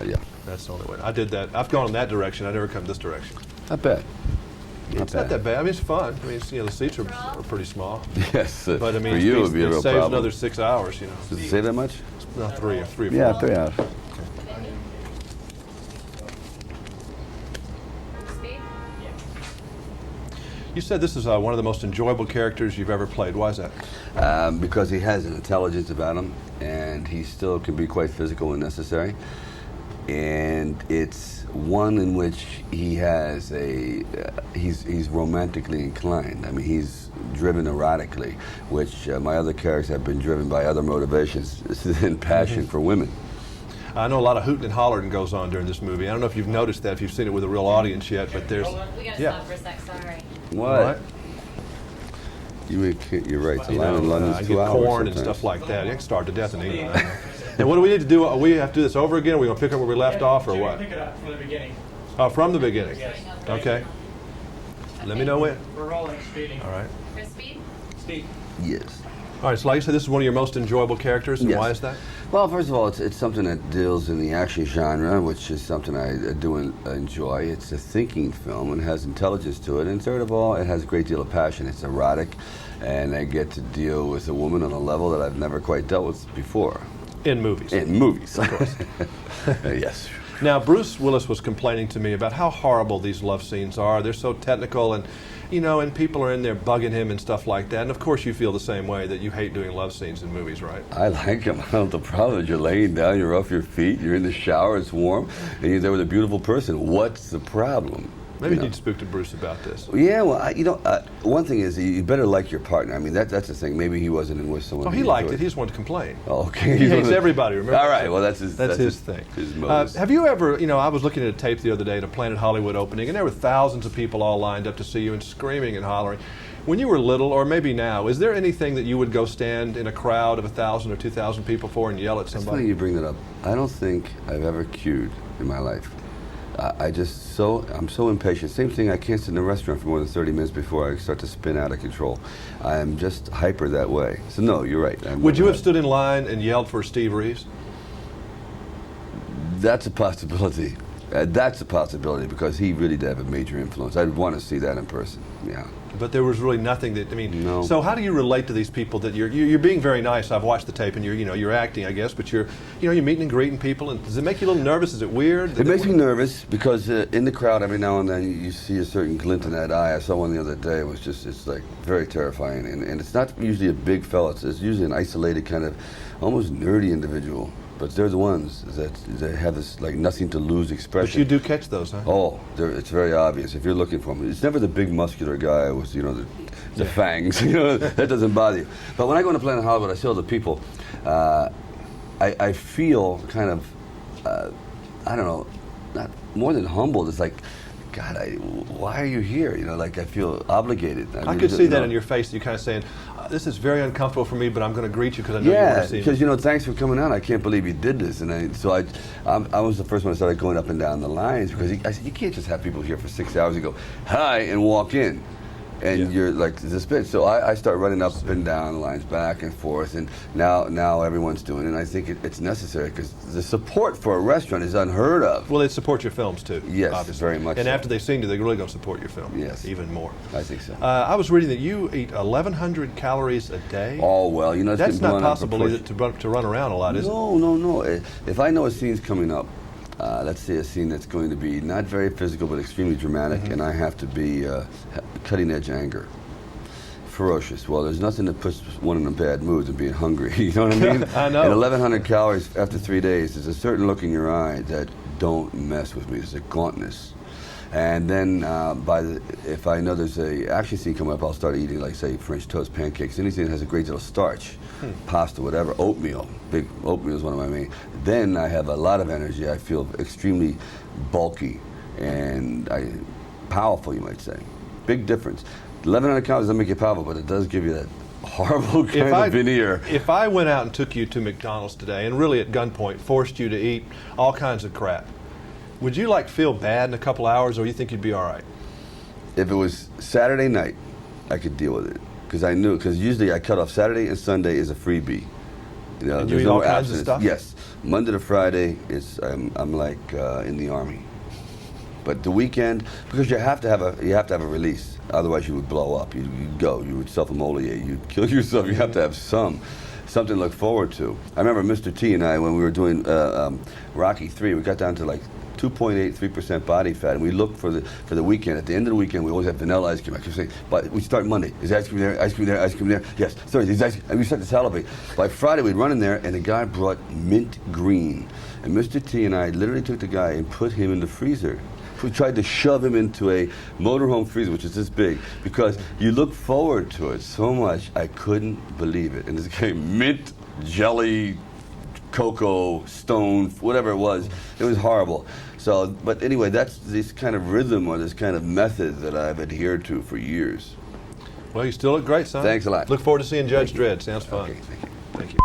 Yeah. That's the only way. I did that. I've gone in that direction. I never come this direction. Not bad. It's not that bad. I mean, it's fun. I mean, it's, the seats are pretty small. Yes. But I mean, for you, it would be a real saves problem. another 6 hours. Does it say that much? No, three or 4. Yeah, 3 hours. You said this is one of the most enjoyable characters you've ever played. Why is that? Because he has an intelligence about him, and he still can be quite physical when necessary. And it's one in which he has he's romantically inclined. I mean, he's driven erotically, which my other characters have been driven by other motivations and passion for women. I know a lot of hooting and hollering goes on during this movie. I don't know if you've noticed that, if you've seen it with a real audience yet, but there's... We gotta stop for a sec, sorry. What? Right? You're right. The line in London's 2 get hours corn sometimes. and stuff like that. You can starve to death in England. And what do we need to do? We have to do this over again? Are we going to pick up where we left off, or what? Pick it up from the beginning. Oh, from the beginning? Yes. Okay. Let me know when. We're rolling, speeding. All right. For speed? Speed. Yes. All right, so like you said, this is one of your most enjoyable characters, and Yes. why is that? Well, first of all, it's something that deals in the action genre, which is something I do enjoy. It's a thinking film and has intelligence to it. And third of all, it has a great deal of passion. It's erotic, and I get to deal with a woman on a level that I've never quite dealt with before. In movies. In movies. Of course. Yes. Now, Bruce Willis was complaining to me about how horrible these love scenes are. They're so technical, and and people are in there bugging him and stuff like that. And of course, you feel the same way, that you hate doing love scenes in movies, right? I like them. I don't have the problem is you're laying down, you're off your feet, you're in the shower, it's warm, and you're there with a beautiful person. What's the problem? Maybe you need to speak to Bruce about this. Yeah, well, one thing is you better like your partner. I mean, that's the thing. Maybe he wasn't in with someone. Oh, he liked it. He just wanted to complain. Oh, okay. He hates everybody, remember? All right, well, that's his thing. His motives. Have you ever, I was looking at a tape the other day at a Planet Hollywood opening, and there were thousands of people all lined up to see you and screaming and hollering. When you were little, or maybe now, is there anything that you would go stand in a crowd of 1,000 or 2,000 people for and yell at It's somebody? funny you bring that up. I don't think I've ever queued in my life. I'm so impatient. Same thing, I can't sit in a restaurant for more than 30 minutes before I start to spin out of control. I'm just hyper that way. So no, you're right. Would you have stood in line and yelled for Steve Reeves? That's a possibility. That's a possibility because he really did have a major influence. I'd want to see that in person. Yeah. But there was really nothing that, No. So how do you relate to these people that you're being very nice? I've watched the tape and you're acting, I guess, but you're meeting and greeting people, and does it make you a little nervous? Is it weird? It makes me nervous because in the crowd every now and then you see a certain glint in that eye. I saw one the other day. It's like very terrifying, and it's not usually a big fella. It's usually an isolated kind of almost nerdy individual. But they're the ones that have this like nothing to lose expression. But you do catch those, huh? Oh, it's very obvious if you're looking for them. It's never the big muscular guy with the fangs. That doesn't bother you. But when I go into Planet Hollywood, I see all the people. I feel kind of I don't know, not more than humbled. It's like, God, why are you here? I feel obligated. I could see that in your face. You're kind of saying, this is very uncomfortable for me, but I'm going to greet you because I know you want to see me. Yeah, because thanks for coming out. I can't believe you did this, and I was the first one that started going up and down the lines because I said you can't just have people here for 6 hours and go hi and walk in. And you're like this bitch. So I start running up and down the lines, back and forth, and now everyone's doing it. And I think it's necessary because the support for a restaurant is unheard of. Well, they support your films too. Yes, obviously. very much. And so. after they've seen you, they're really going to support your film. Yes, even more. I think so. I was reading that you eat 1,100 calories a day. Oh well, it's that's not blown out of possible proportion. to run around a lot, is it? No. If I know a scene's coming up, let's say a scene that's going to be not very physical but extremely dramatic, and I have to be cutting edge anger. Ferocious. Well, there's nothing that puts one in a bad mood than being hungry. You know what I mean? I know. And 1,100 calories after 3 days, there's a certain look in your eye that don't mess with me. There's a gauntness. And then if I know there's a action scene coming up, I'll start eating, like, say, French toast, pancakes, anything that has a great deal of starch, pasta, whatever, oatmeal. Big oatmeal is one of my main. Then I have a lot of energy. I feel extremely bulky and powerful, you might say. Big difference. 1,100 calories doesn't make you powerful, but it does give you that horrible kind of veneer. If I went out and took you to McDonald's today and really at gunpoint forced you to eat all kinds of crap, would you feel bad in a couple hours, or you think you'd be all right? If it was Saturday night, I could deal with it because I knew, because usually I cut off Saturday and Sunday is a freebie. You know, And you there's eat no all kinds of abstinence. stuff? Yes, Monday to Friday is I'm like in the army. But the weekend, because you have to have a release. Otherwise, you would blow up. You'd go. You would self-immolate. You'd kill yourself. You have to have something to look forward to. I remember Mr. T and I, when we were doing Rocky 3, we got down to like 2.83% body fat, and we looked for the weekend. At the end of the weekend, we always have vanilla ice cream. I kept saying, but we start Monday. Is ice cream there? Ice cream there? Ice cream there? Yes. Sorry, there's ice cream. And we start to salivate. By Friday, we'd run in there, and the guy brought mint green. And Mr. T and I literally took the guy and put him in the freezer. We tried to shove him into a motorhome freezer, which is this big, because you look forward to it so much. I couldn't believe it. And this came mint, jelly, cocoa, stone, whatever it was. It was horrible. So, but anyway, that's this kind of rhythm or this kind of method that I've adhered to for years. Well, you still look great, son. Thanks a lot. Look forward to seeing Judge Dredd. Sounds fun. Okay, thank you. Thank you.